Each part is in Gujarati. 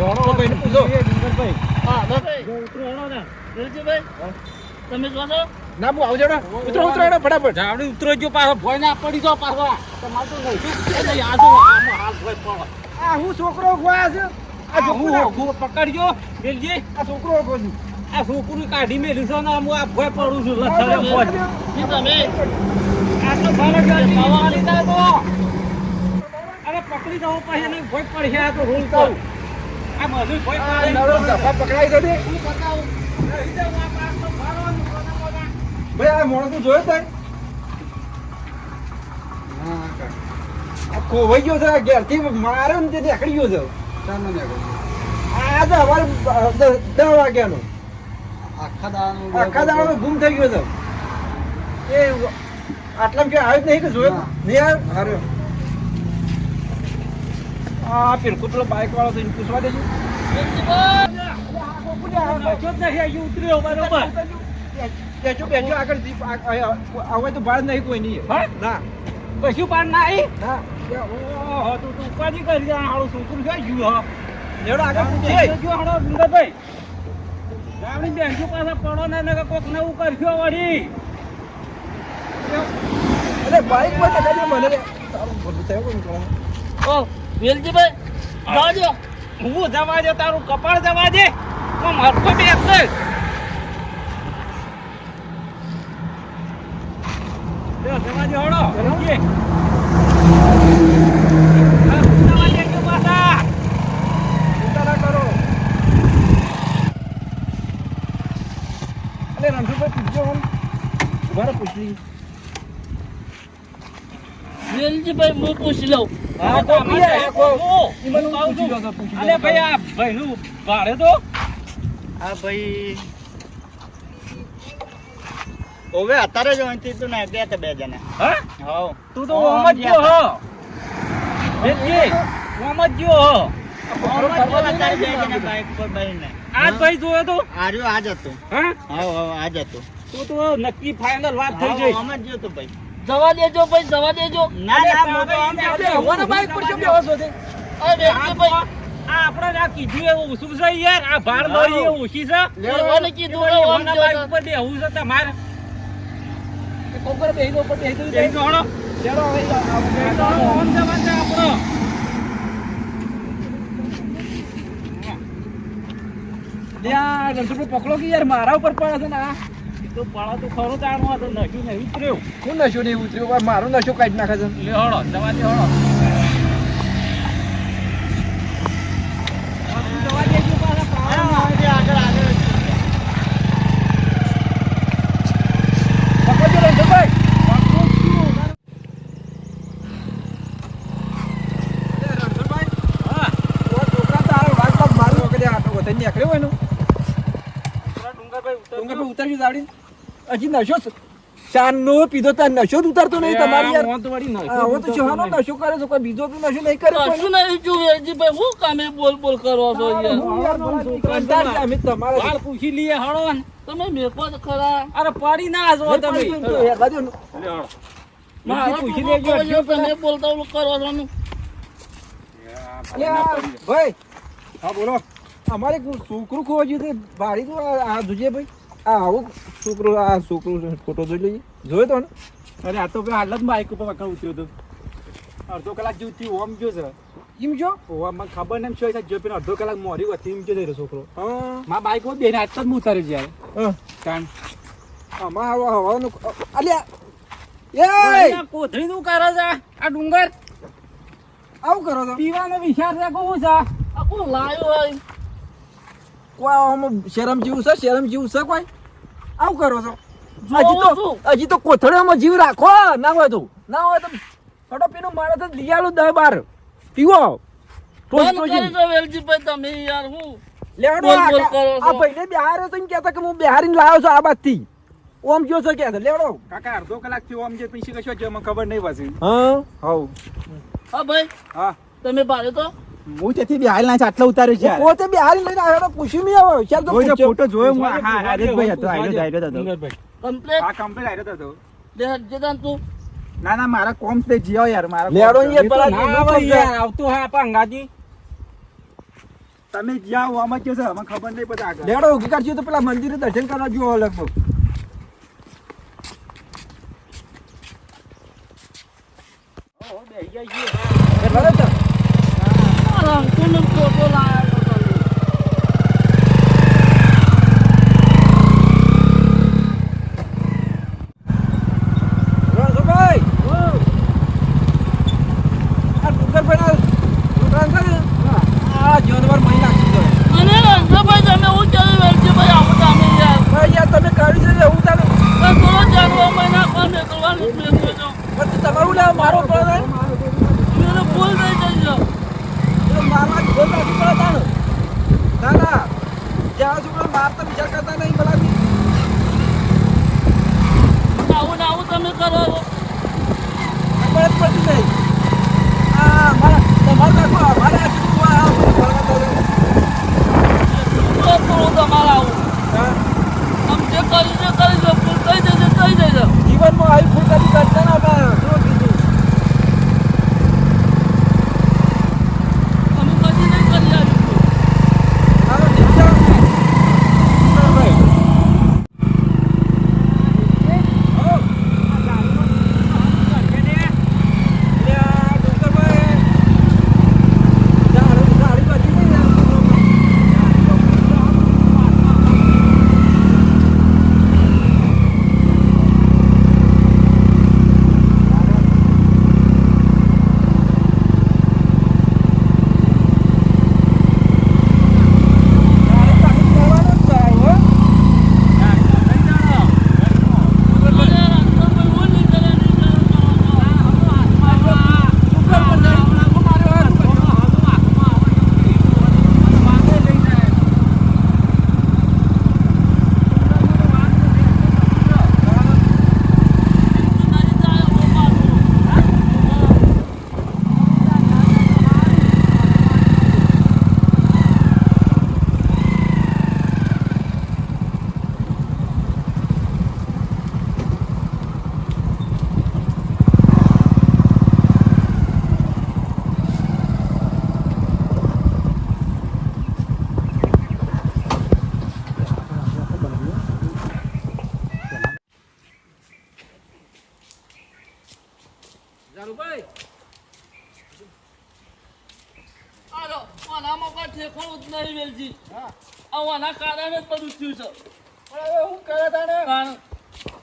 જોણો ભાઈને પૂછો ડુંગરભાઈ હા ભાઈ જો ઉતરો હેડો ને વેલજીભાઈ તમે જો છો ના હું આવજો ને ઉતરો હેડો ફટાફટ જાવડી ઉતરો જો પાછો ભોય ના પડી જો પાછો તમાર તો નહીં આ જો આમાં હાલ ભોય પડો આ હું છોકરો ખોયા છે આ છોકરો હું પકડજો વેલજી આ છોકરો ખો છું આ છોકરું કાઢી મેલ્યું છે ને હું આ ભોય પડું છું લખડે ભોય જી તમે આટલો ભારે ગાડી માવા લીધા તો અરે પકડી દો પછી એને ભોય પડશે આ તો રોલ કરું આ બધું ભોય આ પડે નવરો ધફા પકડાઈ દો દે હું બતાવું રહી જાવ આ પાસ તો ભાડવાનું કોના કોના ભાઈ આ મોણસ તું જોયો તઈ આ ખોવાઈ ગયો છે ઘેરથી મારે ને તે નીકળી ગયો છે ચાલો નીકળી આ તો અમારે 10 વાગ્યાનો આખા દાવાનો ગુમ થઈ ગયો છે એ આટલામાં કે આવ્યો જ નહીં કે જોયો નહીં આવ્યો હાર્યો આ પેલો પેલો બાઇક વાળો તો પૂછવા દેજો ઉતર્યો બરોબર બેજો બેજો આગળ હવે તો બહાર નહીં કોઈ નહીં હા? ના કશું પાન ના આવી ના ઓહો તું ઉપાજી કરી દે હાલો છોકરું છે ગયું હા લેવડો આગળ પૂછે જો હાલો ડુંગરભાઈ ગામની બેંકો પાસે પડો ને ને કોક નવું કરશો વળી અરે બાઇક પર ટકાડી મને રે તારું બધું થયું કોણ કોણ ઓ વેલજીભાઈ જાજો હું જવા દે તારું કપાળ જવા દે હું હરખો બેસ લે જવા દે હળો કે જવા દે કે પાછા ચિંતા ના કરો અરે રણછોડભાઈ પૂછજો હું ઉભારે પૂછી વેલજીભાઈ હું પૂછી લઉં હા કોપી આ કો ઈમન હું કહું છું. પૂછી લો પૂછી અલે ભાઈ આ ભાઈનું ભાડે તો હા ભાઈ ઓવે અત્યારે જ અહીંથી તો ના ગયા બે જણા હા હાઉ તું તો ઓમ જ ગયો હો બેટી ઓમ જ ગયો હો અત્યારે બે જણા બાઇક પર બેહીને આજ ભાઈ જોયો તો આર્યો આજ હતું હા હાઉ હાઉ આજ હતું તું તો નક્કી ફાઇનલ વાત થઈ ગઈ આમ જ ગયો તો ભાઈ જવા દેજો ભાઈ જવા દેજો ના ના મોટો આમ આપણે હવાના બાઇક પર શું બેહો છો તે અરે વેલજીભાઈ આ આપણે આ કીધું એવું ઓછું છે યાર આ ભાર મળી એ ઓછી છે લેવાને કીધું વળી ઓમ ઓમના જો બાઈક ઉપર બેહવું છે તમારે કોકર બેહી દો પર બેહી દો બેહી તો હળો. ચલો હવે બેહી તો હળો. ઓમ જવાનું છે આપણો. લ્યા રણછોડભાઈ પકડો કે યાર મારા ઉપર પડે છે ને આ એ તો પાડો તો ખરું તાણું આ તો નખ્યું નહીં ઉતર્યું હું નશો નહીં ઉતર્યો ભાઈ મારો નશો કાઢી નાખે છે લે હળો જવા દે હળો જવા દેજો પાછા પાવડા. આગળ આગળ પકડજો રણછોડભાઈ હા છોકરા તો આ વાગમાં મારું વખતે આટો વધારે નીકળ્યો હોય ને ડુંગરભાઈ ઉતરજો. ડુંગરભાઈ ઉતરજો જાવડી હજી નશો ચાંદનો પીધો તાર નશો જ ઉતારતો નહીં તમારી યાર મોં તો વળી નખ્યું. આવો તો શહાનો નશો કરે છે કોઈ બીજો તો નશો નહીં કરે કોઈ. કશું નહીં જો વેલજીભાઈ હું કામે બોલ બોલ કરો છો યાર હું યાર મારા કંટાળી ગયા. અમે તમારા વાળ પૂછી લઈએ હળો ને. તમે મેકો તો ખરા અરે પડી ના જો તમે યાર, બાજુ. લે હળો. મારા પૂછી પૂછો લેજો કરો છો, તમે બોલતા ઓલું કરો છો ને. લ્યા, ભાઈ હા બોલો અમારે એક છોકરું ખોવા ગયું છે ભાડી તો આ જોજે ભાઈ આ આવું છોકરું ફોટો જોઈ લઈએ જોયો તો ને અરે આ તો હાલ જ બાઈક ઉપર વખત ઉતર્યો તો અડધો કલાક જેવું થયું ઓમ ગયો છે એમ જો મને ખબર નહીં શું છે જો પેલો અડધો કલાક મોરી હતી એમ ગયો છોકરો હા મારા બાઈક માં બેને આજ તો જ હું ઉતાર્યો છે યાર હા. કારણ આમાં હવાનું અલ્યા એ કોથળી નું કરે છે આ ડુંગર આવું કરો છો પીવાનો વિચાર છે કહું છે આ કોણ લાયો હોય કોઈ આમાં શરમ જેવું છે કોઈ આવું કરો છો જોઉં હજી તો કોથળીઓમાં જીવ રાખો ના હોય તો થોડો પીનો માણસ જ લઈ આલો 10-12 પીવો બંધ કરી દો વેલજીભાઈ તમે યાર હું લેવડો બોલ બોલ કરો છો. આ ભાઈને બિહાર્યો તો એમ કહેતા કે હું બિહારીને લાવ્યો છું આ બાજથી ઓમ ગયો છે કે લેવડો કાકા અડધો કલાક થી ઓમ જે પૈસા કશો છે મને ખબર નહીં પાછી હા હાઉ હા ભાઈ હા તમે ભાડે તો હું તેથી બિહાર ના આટલા ઉતાર્યો છે પોતે બિહારી લઈને આવ્યો તો પૂછ્યું નહીં આવ્યો શાયદ તો પૂછ્યો. ફોટો જોયો હું હા રાજેશભાઈ હતો આયરો હતો કમ્પ્લેટ આ કમ્પ્લીટ આયરો હતો દે જદાન તું ના ના મારા કોમ તે જીઓ યાર મારા લેવડો યાર પેલા ના ભાઈ યાર આવતું હા આપા અંગાજી તમે જ્યાં આમાં કે છે અમને ખબર નહીં પછી આગળ લેડો ઊભી કરજો તો પેલા મંદિરે દર્શન કરવા જો લગભગ બેસી જાય છીએ બરાબર છે રંગતુને ફોટો લાયા તો તમે. રણછોડભાઈ આ ડુંગરભાઈ આ જાનવર મહી નાખી દો અને રંગભાઈ તમે હું ક્યારે વેલજીભાઈ આવું તમે યાર. ભાઈ યાર તમે કાઢી છે એવું તારે પણ થોડો જાણવા મહિના કોણ નીકળવાનું બેઠો છો. પણ તમારું લે મારો પણ મને ભૂલ થઈ જશે. મારવા ગોલ નાખી પડે તાણ ના ના જ્યાં સુધી મારતા વિચાર કરતા નહીં બોલાવી આવું ને આવું તમે કરો છો. ખબર જ પડતી નહીં આ મારા તમારા કાકો અમારે આ જીવવા આ બધું ભરવા થોડું તમારે આવું આમ જે કરી છે ભૂલ થઈ જશે જીવનમાં આવી ફૂલ કદી કરતા ના આપણે શું કીધું અમે કદી નહીં કરી આવીશું. મારો દીકરો ભાઈ આનામાં કોઈ ઠેકાણું જ નહીં વેલજી. આના કારણે જ બધું થયું છે. હું કરે તાણે કારણ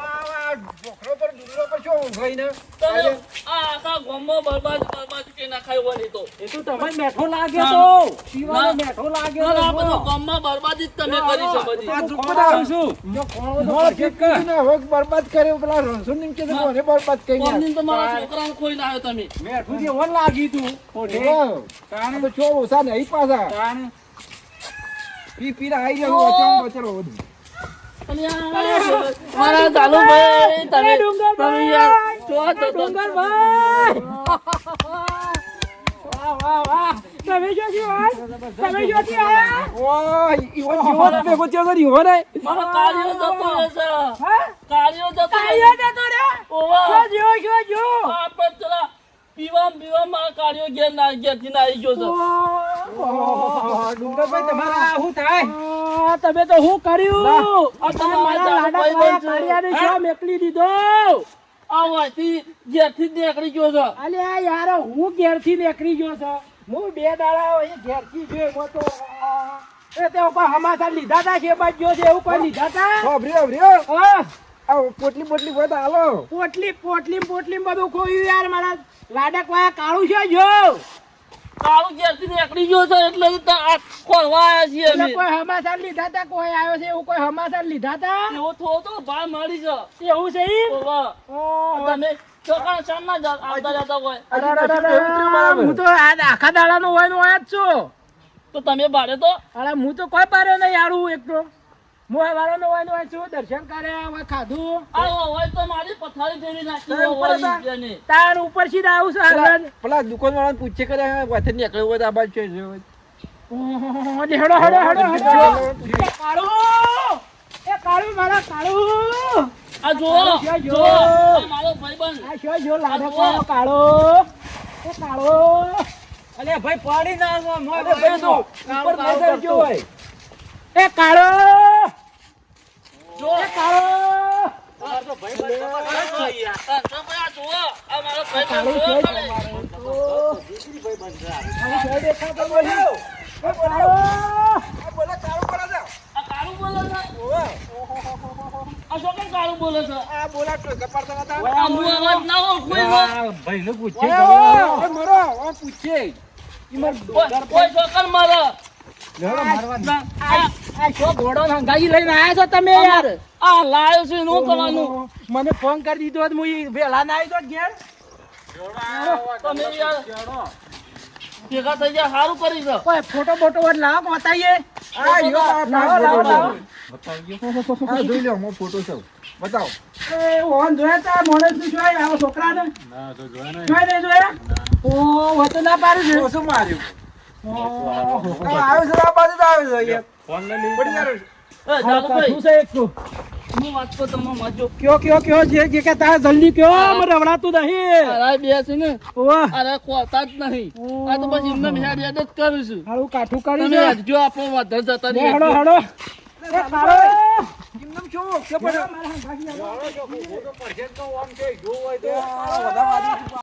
આ ઢોકળો પર ડુંગરો પર શું ઊંઘાઈને તમે આ આખા ગામમાં બરબાદ કરી નાખાય હોય નહીં તો. એ તો તમે મેઠો લાગે તો શિવાનો મેઠો લાગે ના, ના, તો બધું ગામમાં બરબાદી જ તમે કરી છે બધી. આ હું ઝુંપડા આવું છું જો કોણો તો પરફેક્ટ કર. હવે બરબાદ કર્યો પેલા રણછોડને કે મને બરબાદ કરી કોમની તો મારા છોકરાને ખોઈ લાવ્યો તમે. મેઠું જે વન લાગી તું ઓઢે. કાણે તો છો ઓછા નહીં પાછા તાણે પી પી આઈ રહ્યો વચન બચરો બધું અને આ મારા જાલુભાઈ તમે યાર જો તો ડુંગરભાઈ વાહ વાહ વાહ તમે જો જી વાત તમે જો જી આયા ઓય ઈવો જીવો ભેગો થયો તો ઈવો ને મારો કાર્યો જતો રહેશે. હા કાર્યો જતો કાયો જતો રે ઓવા જો આપણે પેલા પીવા મારા કાર્યો ઘેરથી ના આવી ગયો છે. ડુંગરભાઈ તમારા શું થાય તમે તો હું કર્યું આ તો મારા જાલુભાઈ બનશે. કાળિયાને શું મેકલી દીધો આ વાંચી ઘેરથી જ નીકળી ગયો છે. અલ્યા યાર હું ઘેરથી નીકળી ગયો છું હું 2 દાડા એ ઘેરથી જોયો તો એ તે કોઈ હમાસા લીધા તા છે બાજ્યો છે એવું કોઈ લીધા તા ઓબ્રિયો હા આ પોટલી પોટલી વાત હાલો પોટલી બધું ખોયું યાર મારા લાડક વાયા કાળું છે જો કાળું ઘેરથી નીકળી ગયો છે એટલે તો આ ખોરવા આવ્યા છીએ એટલે અમે. કોઈ હમાસા લીધા તા કોઈ આવ્યો છે એવું કોઈ હમાસા લીધા તા એવો થોડો ભાઈ મળી છે. એવું છે ઈ? ઓવા. ઓહ. તમે ચોકાણ શામના આવતા જતા હોય હું તો આખા દાડાનો હોય ને હોય જ છું તો તમે ભાડે તો અરે હું તો કોઈ પાર્યો નહીં યારું એક તો હું વાળાનો હોય ને હોય છું દર્શન કરે હોય ખાધું આવો હોય તો મારી પથારી ફેરવી નાખી તારે ઉપર હતા? હોય જેને. તાર ઉપર થી આવું છું હાલન પેલા દુકાન વાળા પૂછે કરે વાથે નીકળ્યો હોય તો આ બાજુ છે એ કાળું મારા કાળું આ જુઓ જો, જો. જુઓ આ મારો ભાઈબંધ. આ શો જો લાડકો કાળો એ કાળો અલે ભાઈ પાડી ના આવો, મોય અરે ભાઈ તો ઉપર કાળો બેસાઈ ગયો હોય. એ કાળો જો એ કાળો આ તો ભાઈ બંધ આ તો ભાઈ આ જુઓ આ મારો ભાઈ કાળો બંધ છે જુઓ તમારે. આની સાઈડે ખાતો બોલ્યો. એ કાળો આ બોલે કાળું પડે છે. આ કાળું બોલે છે ઓવે. આ શું કેમ કાળું બોલે છે આ બોલા તો કપાડતા હતા. આ હું અવાજ ના ઓળખું ભાઈ નું પૂછે ઓય, ઓય, ઓય, મરો, ઓય, પૂછે. ઈ માર ડોલર કોઈ છોકર મારા લેવડો મારવાની. આ શો ઘોડો હંગાઈ લઈને આયા છો તમે યાર આ લાયો છે એનું કરવાનું મને ફોન કરી દીધો હોત હું ઈ વહેલા ના આવી તો ઘેર તમે યાર ભેગા થઈ ગયા સારું કરી છે કોઈ ફોટો બોટો વર લાવો બતાઈએ આ યો આ લાવો, લાવો, લાવો. આ જોઈ લો હું ફોટો છું. બતાવો. એ ઓન જોયા તા મોણસ નું જોયા આવો છોકરાને જોયા નહીં જોયા ઓ વતો ના પાડું છે તો શું માર્યું? આ આવ્યો છે આ બાજુ તો આવ્યો છે યાર. પડી ગયો છે. એ ચાલુ ભાઈ શું છે એક તો? હું વાત કહું તમને માજો કયો જે કે તારે જલ્દી કયો મને રવડાતું નહીં અરે બે છે ને ઓવા અરે ખોતા જ નહીં આ તો બસ એમને હેડ હેડ જ કરું છું હારું કાઠું કરી તમે દે જો આપણો વધારે જતા લે, નહીં હડો હડો એ કાળો એમનેમ શું? કે પણ આ બધા વાદી